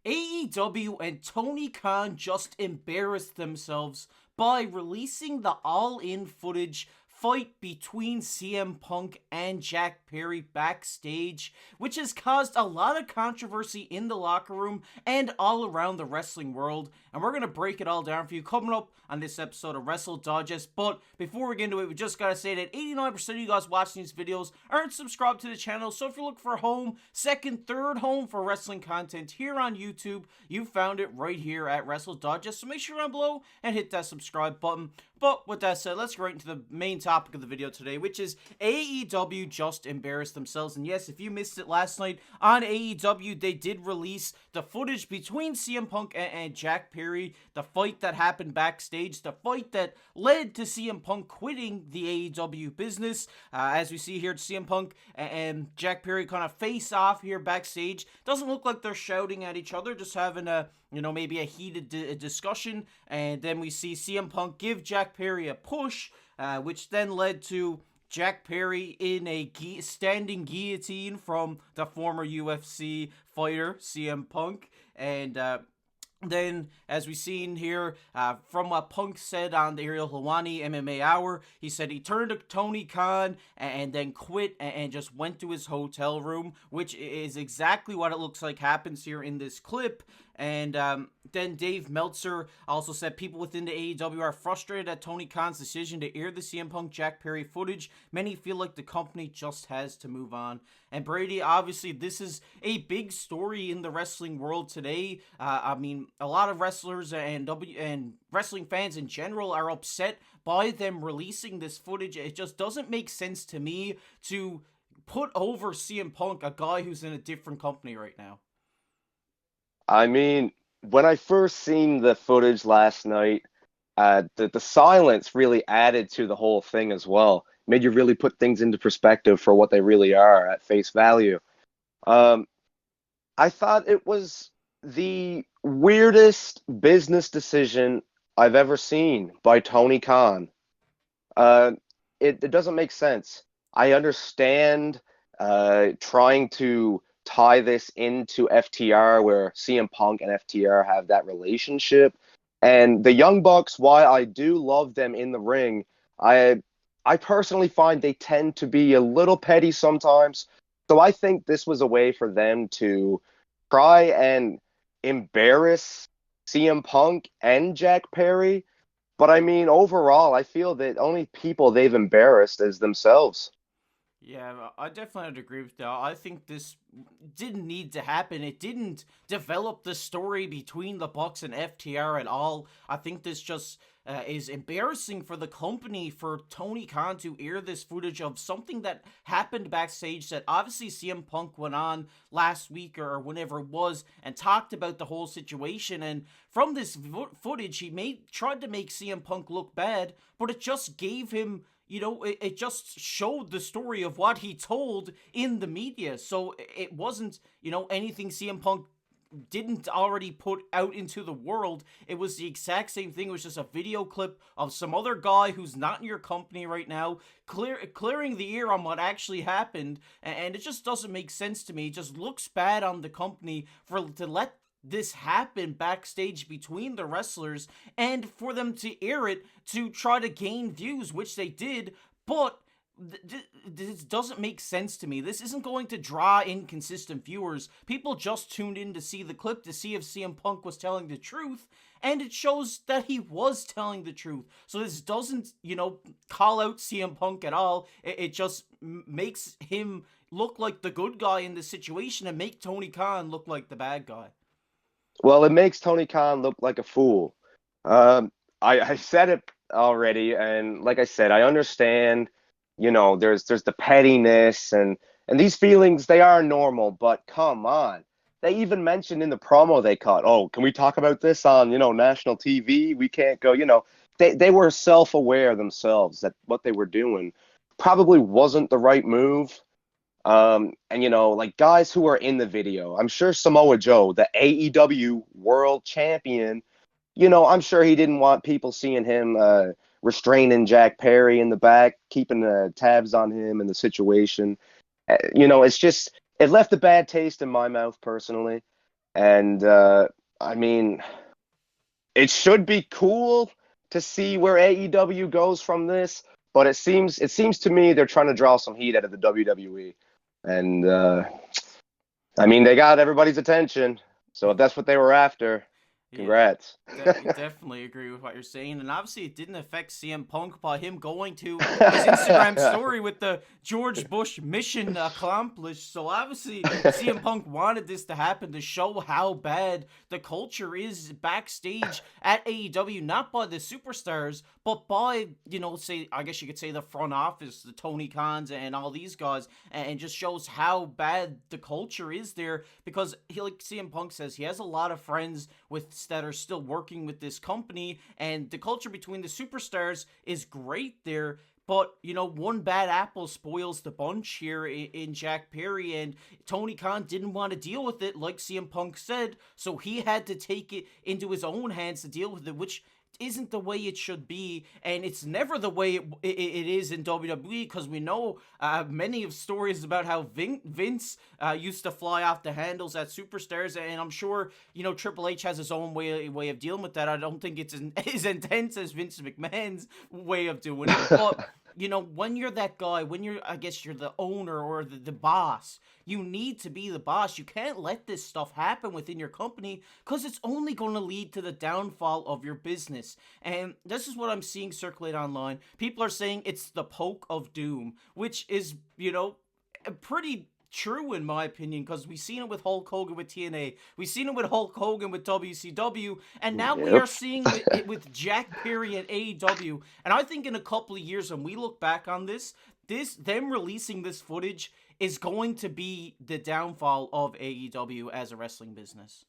AEW and Tony Khan just embarrassed themselves by releasing the all-in footage fight between CM Punk and Jack Perry backstage, which has caused a lot of controversy in the locker room and all around the wrestling world. And we're going to break it all down for you coming up on this episode of Wrestle Digest. But before we get into it, we just got to say that 89% of you guys watching these videos aren't subscribed to the channel. So if you look for a home, second, third home for wrestling content here on YouTube, you found it right here at Wrestle Digest. So make sure you're down below and hit that subscribe button. But with that said, let's get right into the main topic of the video today, which is AEW just embarrassed themselves. And yes, if you missed it last night on AEW, they did release the footage between CM Punk and Jack Perry, the fight that happened backstage, the fight that led to CM Punk quitting the AEW business. As we see here, CM Punk and Jack Perry kind of face off here backstage. Doesn't look like they're shouting at each other, just having a, maybe a heated discussion. And then we see CM Punk give Jack Perry a push, which then led to Jack Perry in a standing guillotine from the former UFC fighter, CM Punk. And then, as we've seen here, from what Punk said on the Ariel Helwani MMA Hour, he said he turned to Tony Khan and then quit and just went to his hotel room, which is exactly what it looks like happens here in this clip. And then Dave Meltzer also said people within the AEW are frustrated at Tony Khan's decision to air the CM Punk Jack Perry footage. Many feel like the company just has to move on. And Brady, obviously, this is a big story in the wrestling world today. I mean, a lot of wrestlers and wrestling fans in general are upset by them releasing this footage. It just doesn't make sense to me to put over CM Punk, a guy who's in a different company right now. I mean, when I first seen the footage last night, the silence really added to the whole thing as well. Made you really put things into perspective for what they really are at face value. I thought it was the weirdest business decision I've ever seen by Tony Khan. It doesn't make sense. I understand trying to tie this into FTR, where CM Punk and FTR have that relationship. And the Young Bucks, while I do love them in the ring, I personally find they tend to be a little petty sometimes. So I think this was a way for them to try and embarrass CM Punk and Jack Perry. But I mean, overall, I feel that only people they've embarrassed is themselves. Yeah, I definitely would agree with that. I think this didn't need to happen. It didn't develop the story between the Bucks and FTR at all. I think this just is embarrassing for the company, for Tony Khan to air this footage of something that happened backstage that obviously CM Punk went on last week or whenever it was and talked about the whole situation. And from this footage, he tried to make CM Punk look bad, but it just gave him, it just showed the story of what he told in the media. So it wasn't, anything CM Punk didn't already put out into the world. It was the exact same thing. It was just a video clip of some other guy who's not in your company right now, clearing the air on what actually happened. And it just doesn't make sense to me. It just looks bad on the company to let this happen backstage between the wrestlers and for them to air it to try to gain views, which they did. But this doesn't make sense to me. This isn't going to draw inconsistent viewers. People just tuned in to see the clip to see if CM Punk was telling the truth, and it shows that he was telling the truth. So this doesn't, call out CM Punk at all. It just makes him look like the good guy in this situation and make Tony Khan look like the bad guy. Well, it makes Tony Khan look like a fool. I said it already, and like I said, I understand. There's the pettiness and these feelings, they are normal, but come on. They even mentioned in the promo they cut, oh, can we talk about this on, national TV? We can't go, they were self-aware themselves that what they were doing probably wasn't the right move. And, like guys who are in the video, I'm sure Samoa Joe, the AEW world champion, I'm sure he didn't want people seeing him restraining Jack Perry in the back, keeping tabs on him and the situation. It's just, it left a bad taste in my mouth personally. And I mean, it should be cool to see where AEW goes from this, but it seems to me they're trying to draw some heat out of the WWE. And I mean, they got everybody's attention. So if that's what they were after, Yeah, congrats. definitely agree with what you're saying, and obviously it didn't affect CM Punk by him going to his Instagram story with the George Bush mission accomplished. So obviously CM Punk wanted this to happen to show how bad the culture is backstage at AEW, not by the superstars, but by, say, I guess you could say the front office, the Tony Khans and all these guys, and just shows how bad the culture is there, because he, like CM Punk says, he has a lot of friends that are still working with this company, and the culture between the superstars is great there. But, one bad apple spoils the bunch here in Jack Perry, and Tony Khan didn't want to deal with it, like CM Punk said, so he had to take it into his own hands to deal with it, which isn't the way it should be, and it's never the way it is in WWE, because we know many of stories about how Vince used to fly off the handles at superstars, and I'm sure Triple H has his own way of dealing with that. I don't think it's as intense as Vince McMahon's way of doing it, but when you're that guy, when I guess you're the owner or the boss, you need to be the boss. You can't let this stuff happen within your company, because it's only going to lead to the downfall of your business. And this is what I'm seeing circulate online. People are saying it's the poke of doom, which is, pretty true in my opinion, because we've seen it with Hulk Hogan with TNA, we've seen it with Hulk Hogan with WCW, and now we Yep. are seeing it with Jack Perry and AEW. And I think in a couple of years, when we look back on them releasing this footage is going to be the downfall of AEW as a wrestling business.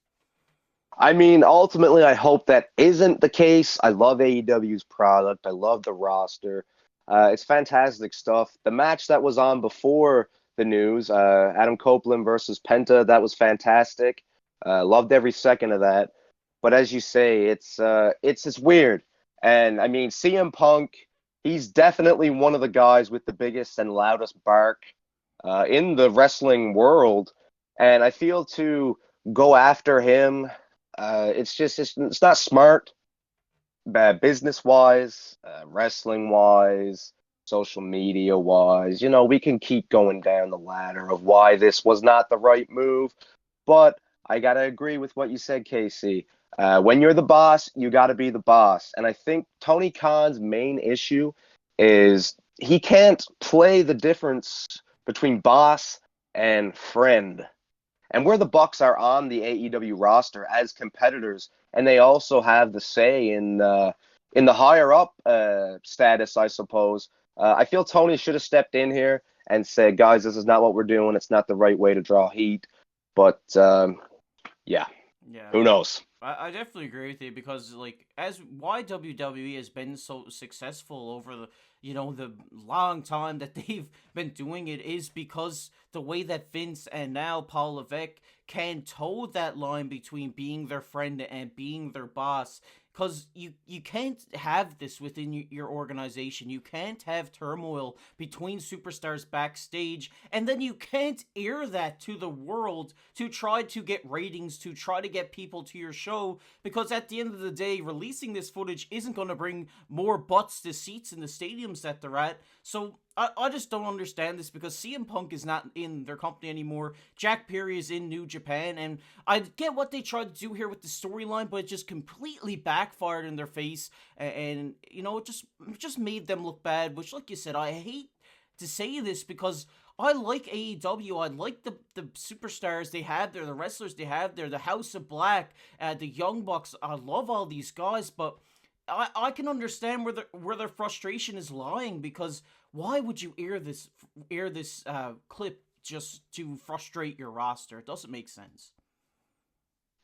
I mean, ultimately, I hope that isn't the case. I love AEW's product. I love the roster. It's fantastic stuff. The match that was on before the news, Adam Copeland versus Penta, that was fantastic. Loved every second of that. But as you say, it's weird. And I mean, CM Punk, he's definitely one of the guys with the biggest and loudest bark in the wrestling world. And I feel to go after him, it's not smart, business wise, wrestling wise, social media wise. We can keep going down the ladder of why this was not the right move. But I gotta agree with what you said, Casey. When you're the boss, you gotta be the boss. And I think Tony Khan's main issue is he can't play the difference between boss and friend. And where the Bucks are on the AEW roster as competitors, and they also have the say in the higher up status, I suppose. I feel Tony should have stepped in here and said, "Guys, this is not what we're doing. It's not the right way to draw heat." But yeah, Yeah. who knows? I definitely agree with you, because like as why WWE has been so successful over the long time that they've been doing it is because the way that Vince and now Paul Levesque can toe that line between being their friend and being their boss. Because you can't have this within your organization. You can't have turmoil between superstars backstage, and then you can't air that to the world to try to get ratings, to try to get people to your show, because at the end of the day, releasing this footage isn't going to bring more butts to seats in the stadiums that they're at. So I just don't understand this, because CM Punk is not in their company anymore. Jack Perry is in New Japan, and I get what they tried to do here with the storyline, but it just completely backfired in their face, and it just made them look bad. Which, like you said, I hate to say this, because I like AEW. I like the superstars they have there, the wrestlers they have there, the House of Black, the Young Bucks. I love all these guys, but I can understand where their frustration is lying, because why would you air this clip just to frustrate your roster? It doesn't make sense.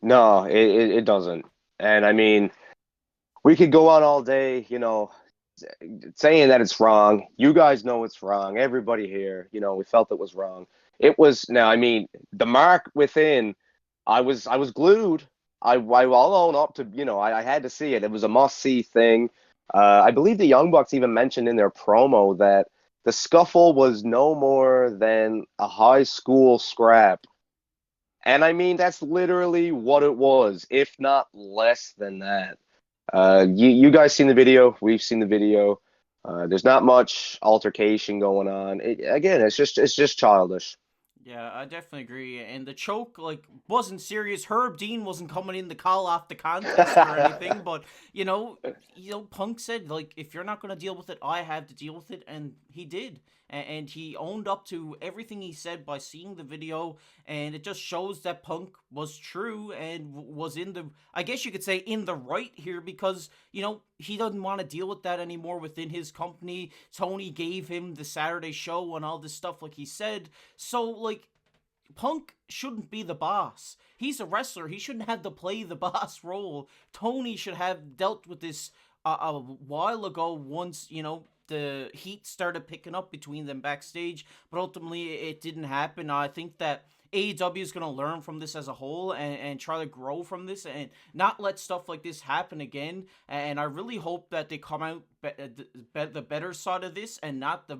No, it doesn't. And I mean, we could go on all day, saying that it's wrong. You guys know it's wrong. Everybody here, we felt it was wrong. It was now. I mean, the mark within. I was glued. I'll own up to. I had to see it. It was a must see thing. I believe the Young Bucks even mentioned in their promo that the scuffle was no more than a high school scrap, And I mean, that's literally what it was, if not less than that. You guys seen the video? We've seen the video. There's not much altercation going on. Again, it's just childish. Yeah, I definitely agree. And the choke, like, wasn't serious. Herb Dean wasn't coming in to call off the contest or anything. But Punk said, like, if you're not gonna deal with it, I have to deal with it, and he did. And he owned up to everything he said by seeing the video, and it just shows that Punk was true and was in the, I guess you could say, in the right here because he doesn't want to deal with that anymore within his company. Tony gave him the Saturday show and all this stuff, like he said. So, like, Punk shouldn't be the boss. He's a wrestler. He shouldn't have to play the boss role. Tony should have dealt with this a while ago once, the heat started picking up between them backstage, but ultimately it didn't happen. I think that AEW is going to learn from this as a whole and try to grow from this and not let stuff like this happen again. And I really hope that they come out the better side of this and not the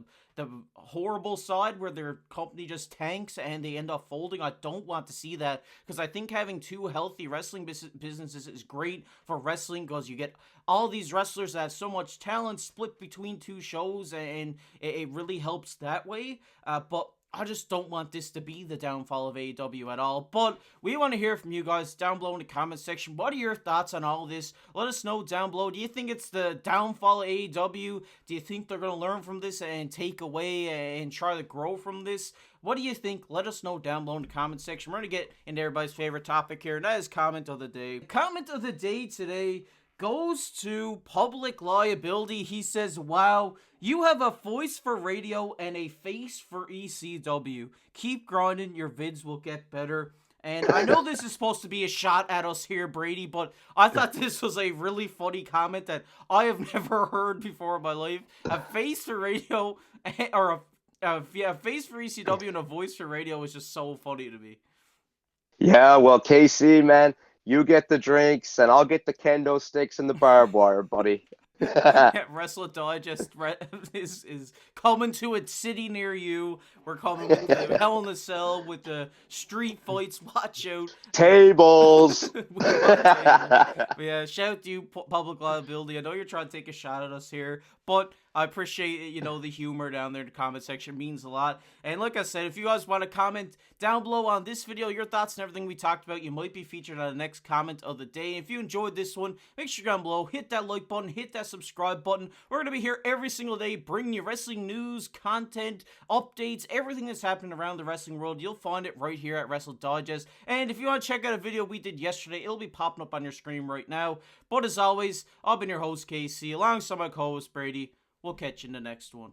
horrible side where their company just tanks and they end up folding. I don't want to see that because I think having two healthy wrestling businesses is great for wrestling because you get all these wrestlers that have so much talent split between two shows and it really helps that way. But I just don't want this to be the downfall of AEW at all. But we want to hear from you guys down below in the comment section. What are your thoughts on all this? Let us know down below. Do you think it's the downfall of AEW? Do you think they're going to learn from this and take away and try to grow from this? What do you think? Let us know down below in the comment section. We're going to get into everybody's favorite topic here, and that is comment of the day. Comment of the day today goes to Public Liability. He says, wow, you have a voice for radio and a face for ECW. Keep grinding, your vids will get better. And I know this is supposed to be a shot at us here, Brady, but I thought this was a really funny comment that I have never heard before in my life. A face for radio, or a face for ECW and a voice for radio is just so funny to me. Yeah, well, KC, man, you get the drinks and I'll get the kendo sticks and the barbed wire, buddy. Wrestle Digest is coming to a city near you. We're coming with the Hell in a Cell with the street fights. Watch out. Tables. Yeah, shout out to you, Public Liability. I know you're trying to take a shot at us here, but I appreciate the humor down there in the comment section. It means a lot. And like I said, if you guys want to comment down below on this video, your thoughts and everything we talked about, you might be featured on the next comment of the day. If you enjoyed this one, make sure down below, hit that like button, hit that subscribe button. We're going to be here every single day bringing you wrestling news, content, updates, everything that's happening around the wrestling world. You'll find it right here at Wrestle Digest. And if you want to check out a video we did yesterday, it'll be popping up on your screen right now. But as always, I've been your host, KC, alongside my co-host, Brady. We'll catch you in the next one.